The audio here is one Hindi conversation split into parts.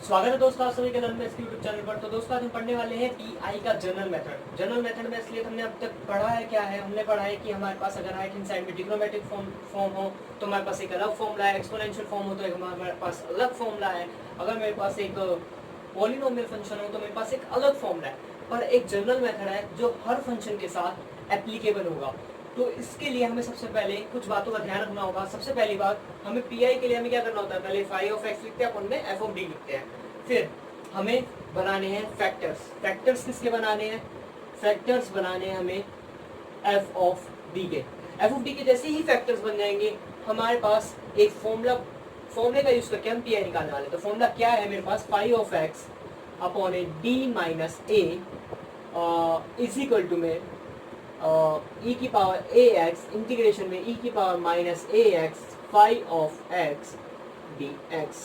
स्वागत है दोस्तों आप सभी के नन्हे इसके यूट्यूब चैनल पर। तो दोस्तों आज हम पढ़ने वाले हैं पीआई का जनरल मेथड। जनरल मेथड में इसलिए हमने अब तक पढ़ा है क्या है, हमने पढ़ा है कि हमारे पास अगर राइट हैंड साइड में ट्रिग्नोमेट्रिक फॉर्म हो तो हमारे पास एक अलग फॉर्मूला है, एक्सपोनेंशियल फॉर्म हो तो एक हमारे पास अलग फॉर्मूला है, अगर मेरे पास एक पॉलिनोमियल फंक्शन हो तो मेरे पास एक अलग फॉर्मूला है। पर एक जनरल मेथड है जो हर फंक्शन के साथ एप्लीकेबल होगा। तो इसके लिए हमें सबसे पहले कुछ बातों का ध्यान रखना होगा। सबसे पहली बात, हमें पीआई के लिए हमें क्या करना होता है, पहले फाई ऑफ एक्स लिखते हैं, अपन में एफ ऑफ डी लिखते हैं। फिर हमें बनाने हैं फैक्टर्स। फैक्टर्स किसके बनाने हैं? फैक्टर्स बनाने हैं हमें एफ ऑफ डी के। एफ ऑफ डी के जैसे ही फैक्टर्स बन जाएंगे हमारे पास एक फॉर्मूले का यूज करके हम पीआई निकालने वाले। तो फॉर्मूला क्या है मेरे पास, phi of X upon A D minus A is equal to में ई की पावर ए एक्स इंटीग्रेशन में ई की power minus a x phi of x d x.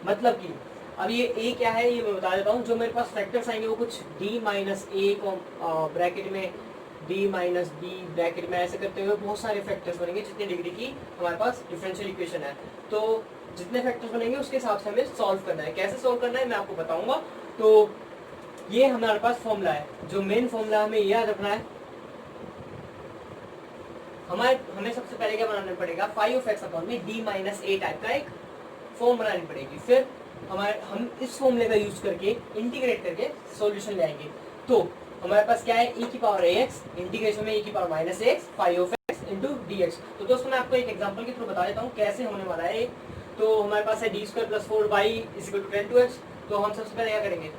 मतलब कि अब ये ए क्या है ये मैं बता देता हूँ। जो मेरे पास फैक्टर्स आएंगे वो कुछ डी माइनस ए को ब्रैकेट में डी माइनस बी ब्रैकेट में ऐसे करते हुए बहुत सारे फैक्टर्स बनेंगे जितनी डिग्री की हमारे पास डिफरेंशियल इक्वेशन है। तो जितने फैक्टर्स बनेंगे उसके हिसाब से हमें सॉल्व करना है। कैसे सॉल्व करना है मैं आपको बताऊंगा। तो ये हमारे पास फॉर्मूला है। जो मेन फॉर्मूला हमें याद रखना है, हमें सबसे पहले क्या बनाना पड़ेगा, फाई ऑफ एक्स अपॉन में डी माइनस ए टाइप का एक फॉर्म बनानी पड़ेगी। फिर हम इस फॉर्मूले का यूज करके इंटीग्रेट करके सॉल्यूशन ले आएंगे। तो हमारे पास क्या है, ई की पावर ए एक्स इंटीग्रेशन में ई की power minus x phi of x into d x. तो दोस्तों मैं आपको एक एग्जांपल के थ्रू बता देता हूँ कैसे होने वाला है। तो हमारे पास है D square plus 4y is equal to 10 2x। तो हम सबसे पहले क्या करेंगे,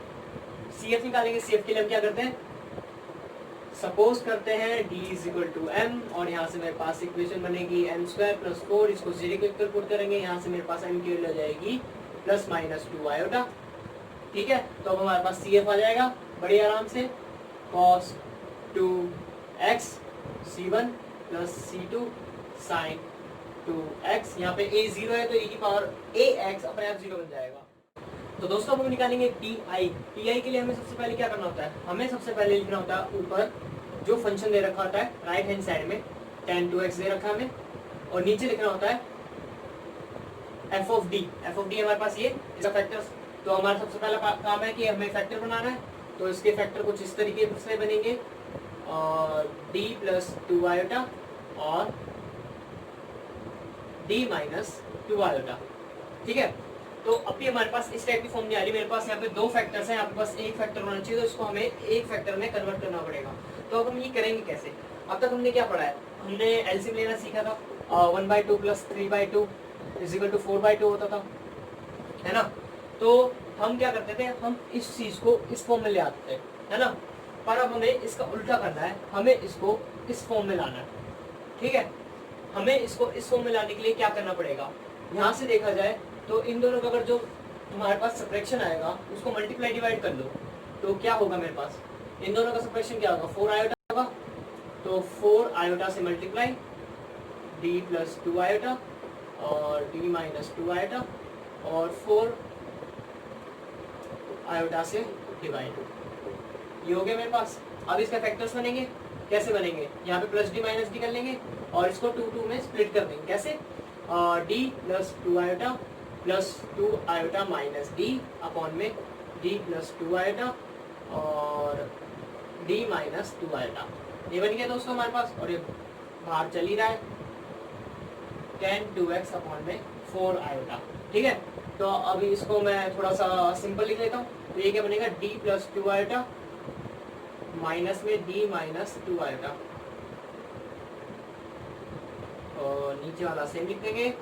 सी एफ निकालेंगे। सी एफ के लिए हम क्या करते हैं, सपोज करते हैं d is equal to m और यहाँ से मेरे पास इक्वेशन बनेगी m स्क्वायर प्लस 4, इसको जीरो के ऊपर पुट करेंगे। यहाँ से मेरे पास m की वैल्यू आ जाएगी प्लस माइनस 2 आयोटा। ठीक है, तो अब हमारे पास CF आ जाएगा बड़ी आराम से, cos 2x C1 plus C2 sin 2x। यहाँ पे a 0 है तो e की पावर ax अपने आप 0 बन जाएगा। तो दोस्तों हम निकालेंगे पीआई। पीआई के लिए हमें सबसे पहले क्या करना होता है, हमें सबसे पहले लिखना होता है ऊपर जो फंक्शन दे रखा होता है राइट हैंड साइड में tan 2x दे रखा है हमें, और नीचे लिखना होता है F of D. F of D हमारे पास ये इसका फैक्टर्स। तो हमारा सबसे पहला काम है कि हमें फैक्टर बनाना है। तो इसके फैक्टर कुछ इस तरीके से बनेंगे, डी प्लस 2 आयोटा और डी माइनस 2 आयोटा। ठीक है, तो अभी हमारे पास इस टाइप की फॉर्म नहीं आ रही। मेरे पास यहाँ पे दो फैक्टर्स हैं, आपके पास एक फैक्टर होना चाहिए, तो इसको हमें एक फैक्टर में कन्वर्ट करना पड़ेगा। तो अब हम ये करेंगे कैसे। अब तक हमने क्या पढ़ा है, हमने एलसीएम लेना सीखा था। 1/2 प्लस 3/2 इज इक्वल टू 4/2 होता था, है ना। तो हम क्या करते थे, हम इस चीज को इस फॉर्म में ले आते थे, है ना। पर अब हमें इसका उल्टा करना है, हमें इसको इस फॉर्म में लाना है। ठीक है, हमें इसको इस फॉर्म में लाने के लिए क्या करना पड़ेगा, यहाँ से देखा जाए तो इन दोनों का अगर जो तुम्हारे पास सब्ट्रैक्शन आएगा उसको मल्टीप्लाई डिवाइड कर लो तो क्या होगा, मेरे पास इन दोनों का सब्ट्रैक्शन क्या होगा, 4 आयोटा होगा। तो 4 आयोटा से मल्टीप्लाई d प्लस 2 आयोटा और d माइनस 2 आयोटा और 4 आयोटा से डिवाइड। ये हो गया मेरे पास। अब इसका फैक्टर्स बनेंगे, कैसे बनेंगे, यहाँ पे प्लस डी माइनस डी कर लेंगे और इसको 2 में स्प्लिट कर देंगे। कैसे, d plus 2 iota plus 2 iota minus D upon में d प्लस 2 आयोटा और d माइनस 2 आयोटा। ये बन गया दोस्तों हमारे पास, और ये बाहर चल ही रहा है tan 2x अपॉन में 4 आयोटा। ठीक है, तो अभी इसको मैं थोड़ा सा सिंपल लिख लेता हूँ। तो ये क्या बनेगा, d प्लस 2 आयोटा माइनस में d माइनस 2 आयोटा और नीचे वाला सेम लिख देंगे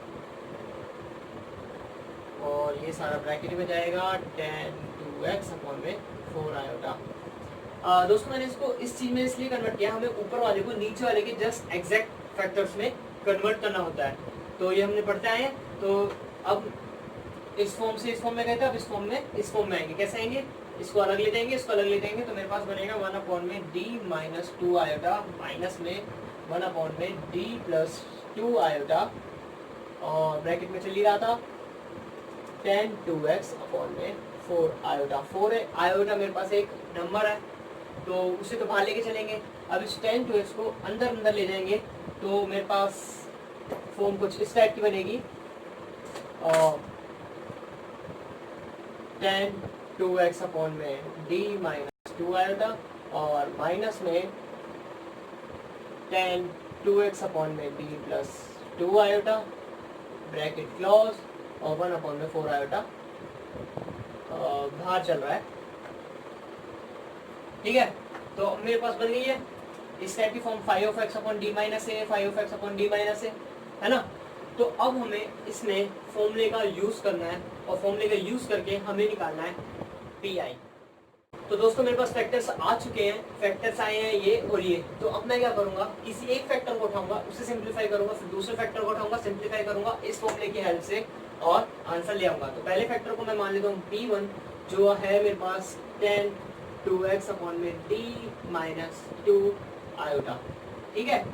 और ये सारा ब्रैकेट में जाएगा tan 2x अपॉन में 4 आयोटा। दोस्तों मैंने इसको इस चीज में इसलिए कन्वर्ट किया, हमें ऊपर वाले को नीचे वाले के जस्ट एग्जैक्ट फैक्टर्स में कन्वर्ट करना होता है। तो ये हमने पढ़ते आए हैं। तो अब इस फॉर्म से इस फॉर्म में गए थे, अब इस फॉर्म में आएंगे। कैसे आएंगे, इसको अलग ले जाएंगे, इसको अलग ले जाएंगे, तो मेरे पास बनेगा 1 अपॉन में d माइनस 2 आयोटा माइनस में 1 अपॉन में d प्लस 2 आयोटा और ब्रैकेट में चल ही रहा था tan 2x अपॉन में 4 आयोटा। 4 आयोटा मेरे पास एक नंबर है तो उसे तो बाहर लेके चलेंगे। अब इस tan 2x को अंदर ले जाएंगे तो मेरे पास फॉर्म कुछ इस टाइप की बनेगी। tan 2x अपॉन में d माइनस 2 आयोटा और माइनस में tan 2x अपॉन में d plus 2 iota bracket close और 1 अपॉन में 4 आयोटा बाहर चल रहा है। ठीक है, तो मेरे पास बन गई है इस टाइप की फॉर्म 5 अपॉन डी माइनस ए, 5 अपॉन डी माइनस ए, है ना। तो अब हमें इसमें फॉर्मूले का यूज करना है और फॉर्मूले का यूज करके हमें निकालना है पी आई। तो दोस्तों मेरे पास फैक्टर्स आ चुके हैं, फैक्टर्स आए हैं ये और ये। तो अब मैं क्या करूंगा, किसी एक फैक्टर को उठाऊंगा, उसे सिंप्लीफाई करूंगा, फिर दूसरे फैक्टर को उठाऊंगा, सिंप्लीफाई करूंगा इस फॉर्मूले की हेल्प से और आंसर ले आऊंगा। तो पहले फैक्टर को मैं मान लेता हूँ P1 जो है मेरे पास tan 2x अपॉन में d माइनस 2 आयोटा। ठीक है,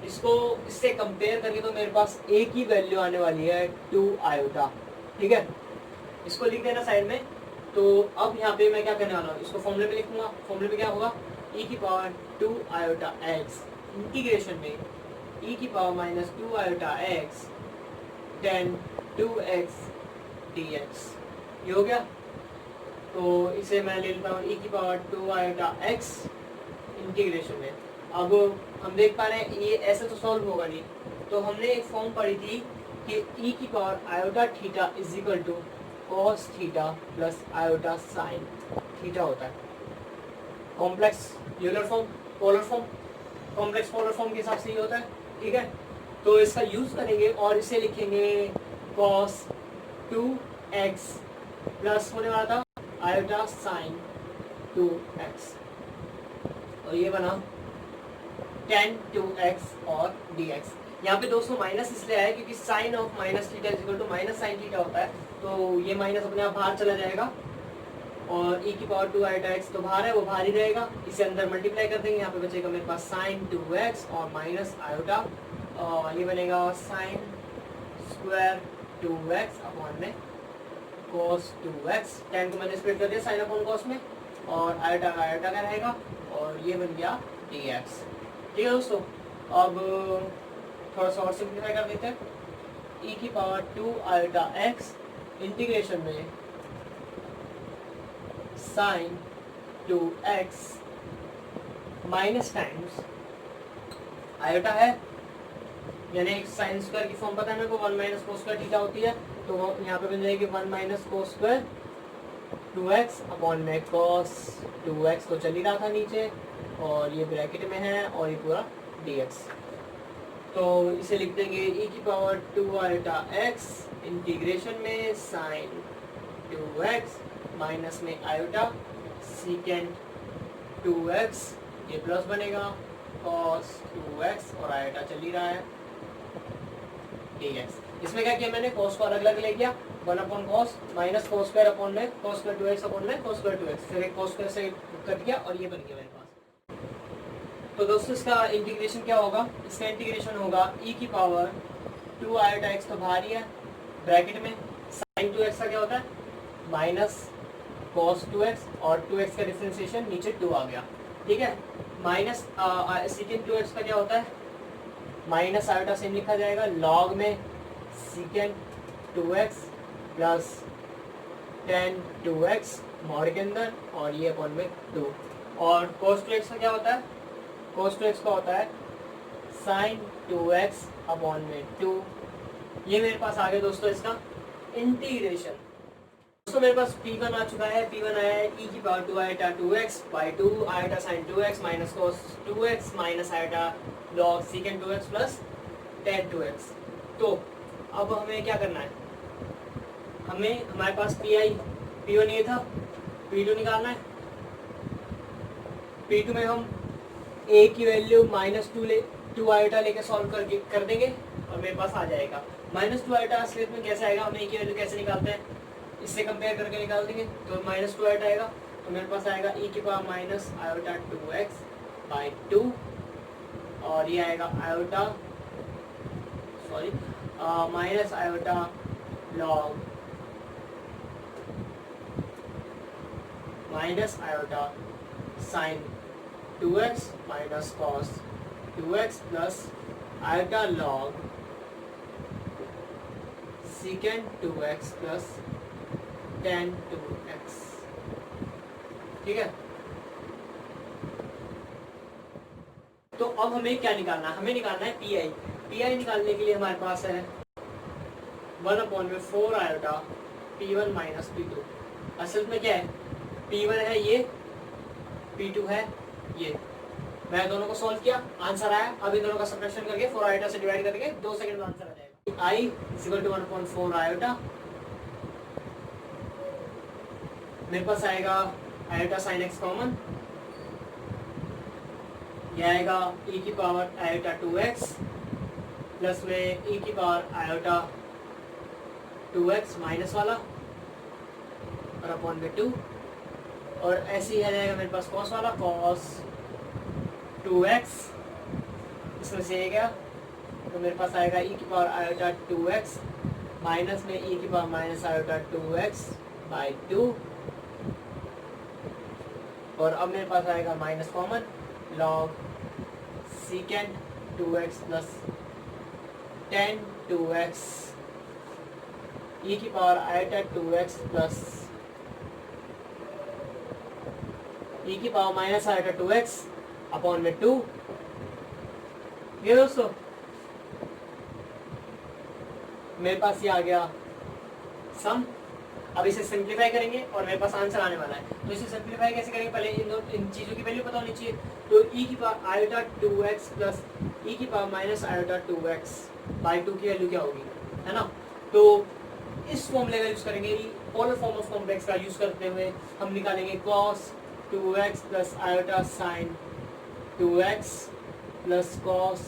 इसको इससे कंपेयर करके तो मेरे पास एक ही वैल्यू आने वाली है 2 आयोटा। ठीक है, इसको लिख देना साइड में। तो अब यहाँ पे मैं क्या करने वाला हूँ, इसको फॉर्मूले में लिखूंगा। फॉर्मूले में क्या होगा, e की पावर 2 आयोटा x इंटीग्रेशन में e की power minus 2 iota x tan 2x dx। ये हो गया। तो इसे मैं ले लेता हूँ e की पावर 2 आयोटा x इंटीग्रेशन में। अब हम देख पा रहे हैं ये ऐसे तो सॉल्व होगा नहीं, तो हमने एक फॉर्म पढ़ी थी कि e की power iota theta is equal to cos theta plus iota sine theta होता है। Complex Euler form, polar form, complex polar form के हिसाब से ये होता है। ठीक है, तो इसका यूज करेंगे और इसे लिखेंगे cos 2x प्लस होने वाला था आयोटा साइन 2x और ये बना tan 2x और dx। यहाँ पे दोस्तों माइनस इसलिए आया क्योंकि sine of minus theta is equal to minus sine theta होता है, तो ये माइनस अपने आप बाहर चला जाएगा और e की पावर 2 आयोटा x तो बाहर है, वो बाहर ही रहेगा। इसे अंदर मल्टीप्लाई कर देंगे, यहाँ पे बचेगा मेरे पास साइन 2x और माइनस आयोटा और ये बनेगा साइन स्क्वायर 2x अपॉन में cos 2x। tan को मैंने स्प्लिट कर दिया साइन अपॉन cos में और आयोटा का आयोटा का रहेगा और ये बन गया dx। ठीक है दोस्तों, अब थोड़ा सा और सिंप्लीफाई कर देते हैं। e की पावर 2 आयोटा x इंटीग्रेशन में sine 2x minus times iota है, यानी एक साइन स्क्वायर की फॉर्म पता है मेरे को, 1 माइनस कोस स्क्वायर थीटा होती है, तो यहाँ पे बन जाएगी 1 minus cos square 2x upon में cos 2x तो चल ही रहा था नीचे और ये ब्रैकेट में है और ये पूरा dx। तो इसे लिख देंगे e की पावर 2 आयोटा x इंटीग्रेशन में साइन 2x माइनस में आयोटा सीकेंट 2x, ये प्लस बनेगा cos 2x और आयोटा चल ही रहा है dx। इसमें क्या किया मैंने, cos को अलग अलग ले गया, 1 upon cos minus cos square upon में cos स्क्वायर 2x अपॉन में cos स्क्वायर 2x, फिर एक cos स्क्वायर से कट गया और ये बन गया मेरे पास। तो दोस्तों इसका इंटीग्रेशन क्या होगा, इसका इंटीग्रेशन होगा e की पावर 2 आयोटा x तो बाहर ही है ब्रैकेट में, साइन 2x का क्या होता है माइनस cos 2x और 2x का डिफरेंशिएशन नीचे 2 आ गया। ठीक है, माइनस सीकेंट 2x का क्या होता है माइनस आयोटा सेम लिखा जाएगा लॉग में secant 2x plus tan 2x mod के अंदर और ये अपॉन में 2 और cos 2x का क्या होता है, cos 2x का होता है साइन 2x अपॉन में 2। ये मेरे पास आ गया दोस्तों इसका इंटीग्रेशन। दोस्तों मेरे पास P1 आ चुका है, P1 आया है e की power 2 iota 2x by 2 iota sine 2x minus cos 2x minus iota log secant 2x plus tan 2x। तो अब हमें क्या करना है, हमारे पास P1 ये था, P2 निकालना है। P2 में हम a की वैल्यू माइनस 2 आयोटा लेके सॉल्व कर देंगे और मेरे पास आ जाएगा माइनस 2 आयोटा। असलियत में कैसे आएगा, हम a की वैल्यू कैसे निकालते हैं, इससे कंपेयर करके निकाल देंगे तो माइनस 2 आयोटा आएगा, तो मेरे पास आएगा e की power minus iota 2x by 2 और ये आएगा iota minus iota log minus iota sine 2x minus cos 2x plus iota log secant 2x plus tan 2x। ठीक है, तो अब हमें क्या निकालना है, हमें निकालना है पी आई। पी आई निकालने के लिए हमारे पास है 1/4 आयोटा P1 माइनस P2। असल में क्या है, P1 है ये, P2 है ये। मैं दोनों को सॉल्व किया, आंसर आया। अब इन दोनों का सब्ट्रैक्शन करके 4 आयोटा से डिवाइड करके 2 सेकंड में आंसर आ जाएगा। आई इक्वल टू 1/4 आयोटा, मेरे पास आएगा आयोटा साइन एक्स कॉमन, ये आएगा e की पावर आयोटा 2x प्लस में e की पावर आयोटा 2x माइनस वाला और अपॉन में 2, और ऐसे ही आ जाएगा मेरे पास कॉस वाला, कॉस 2x, इसमें से ये गया तो मेरे पास आएगा e की पावर आयोटा 2x माइनस में e की power minus iota 2x by 2, और अब मेरे पास आएगा minus common, log सीकेंड 2x plus tan 2x e की power iota 2x plus e की power minus iota 2x upon में 2। ये दोस्तों मेरे पास ये आ गया सम। अब इसे सिंप्लीफाई करेंगे और मेरे पास आंसर आने वाला है। तो इसे सिंप्लीफाई कैसे करेंगे, पहले इन चीज़ों की वैल्यू पता होनी चाहिए। तो e की power iota 2x plus e की power minus iota 2x by 2 की वैल्यू क्या होगी, है ना। तो इस फॉर्मूले का यूज़ करेंगे, पोलर फॉर्म ऑफ कॉम्प्लेक्स का यूज़ करते हुए हम निकालेंगे cos 2x plus iota sign 2x plus cos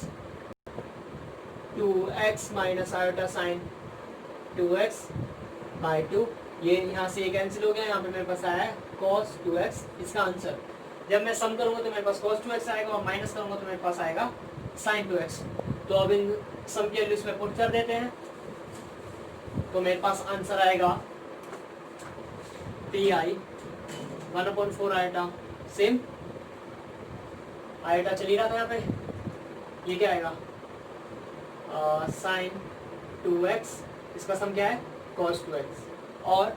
2x minus iota sine 2x by 2। ये यहाँ से ये कैंसिल हो गया, यहाँ पे मेरे पास आया है cos 2x इसका आंसर। जब मैं सम करूँगा तो मेरे पास cos 2x आएगा और माइनस करूँगा तो मेरे पास आएगा sin 2x। तो अब इन सम की वैल्यू इसमें पुट कर देते हैं, तो मेरे पास आंसर आएगा P I 1/4 iota, same iota चल ही रहा था यहाँ पे, ये क्या आएगा sin 2x, इसका सम क्या है cos 2x, और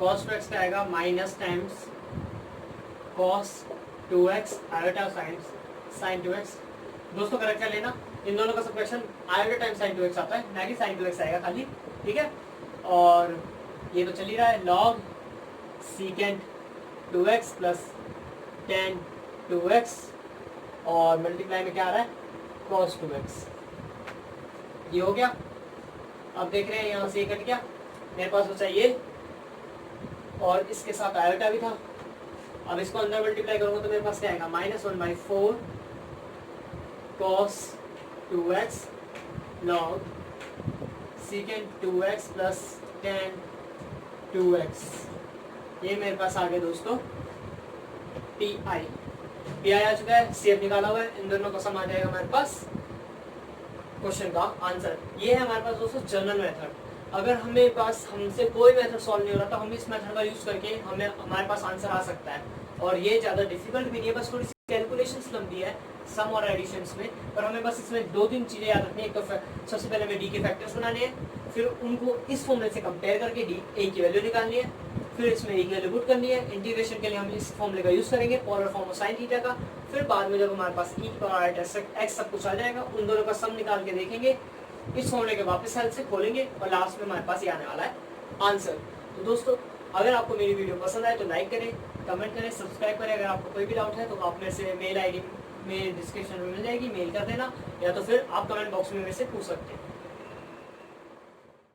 cos 2x का आएगा minus times cos 2x iota sin 2x। दोस्तों करेक्ट कर लेना, इन दोनों का subtraction iota times sin 2x आता है, ना कि sin 2x आएगा खाली, ठीक है। और ये तो चल ही रहा है, log secant 2x plus tan 2x और मल्टीप्लाई में क्या आ रहा है cos 2x, ये हो गया। अब देख रहे हैं यहाँ से ये कट गया, मेरे पास बचा ये और इसके साथ आयोटा भी था। अब इसको अंदर मल्टीप्लाई करूँगा तो मेरे पास क्या आएगा -1/4 cos 2x log secant 2x plus tan 2x। ये मेरे पास आ गया दोस्तों पी आई आ चुका है, सी एफ निकाला हुआ है, इन दोनों का सम आ जाएगा हमारे पास क्वेश्चन का आंसर। ये है हमारे पास दोस्तों जनरल मेथड। अगर हमें पास हमसे कोई मेथड सॉल्व नहीं हो रहा तो हम इस मेथड का यूज़ करके हमारे पास आंसर आ सकता है। और ये ज़्यादा डिफिकल्ट भी नहीं है, बस थोड़ी सी कैलकुलेशंस लंबी है सम और एडिशंस में, पर हमें बस इसमें 2-3 चीज़ें याद रखनी है। एक तो सबसे पहले हमें डी के फैक्टर्स बनाने हैं, फिर उनको इस फॉर्मूले से कंपेयर करके डी ए की वैल्यू निकालनी है, फिर इसमें ए की वैल्यू पुट करनी है। इंटीग्रेशन के लिए हम इस फॉर्मूले का यूज़ करेंगे, polar form of sine theta का। फिर बाद में जब हमारे पास ई पावर एक्स सब कुछ आ जाएगा, उन दोनों का सम निकाल के देखेंगे, इस फॉर्मूले के वापस हेल्प से खोलेंगे और लास्ट में हमारे पास ये आने वाला है आंसर। तो दोस्तों अगर आपको मेरी वीडियो पसंद आए तो लाइक करें, कमेंट करें, सब्सक्राइब करें। अगर आपको कोई भी डाउट है तो आप मेरे से मेल आईडी में डिस्क्रिप्शन में मिल जाएगी, मेल कर देना, या तो फिर आप कमेंट बॉक्स में मेरे से पूछ सकते हैं।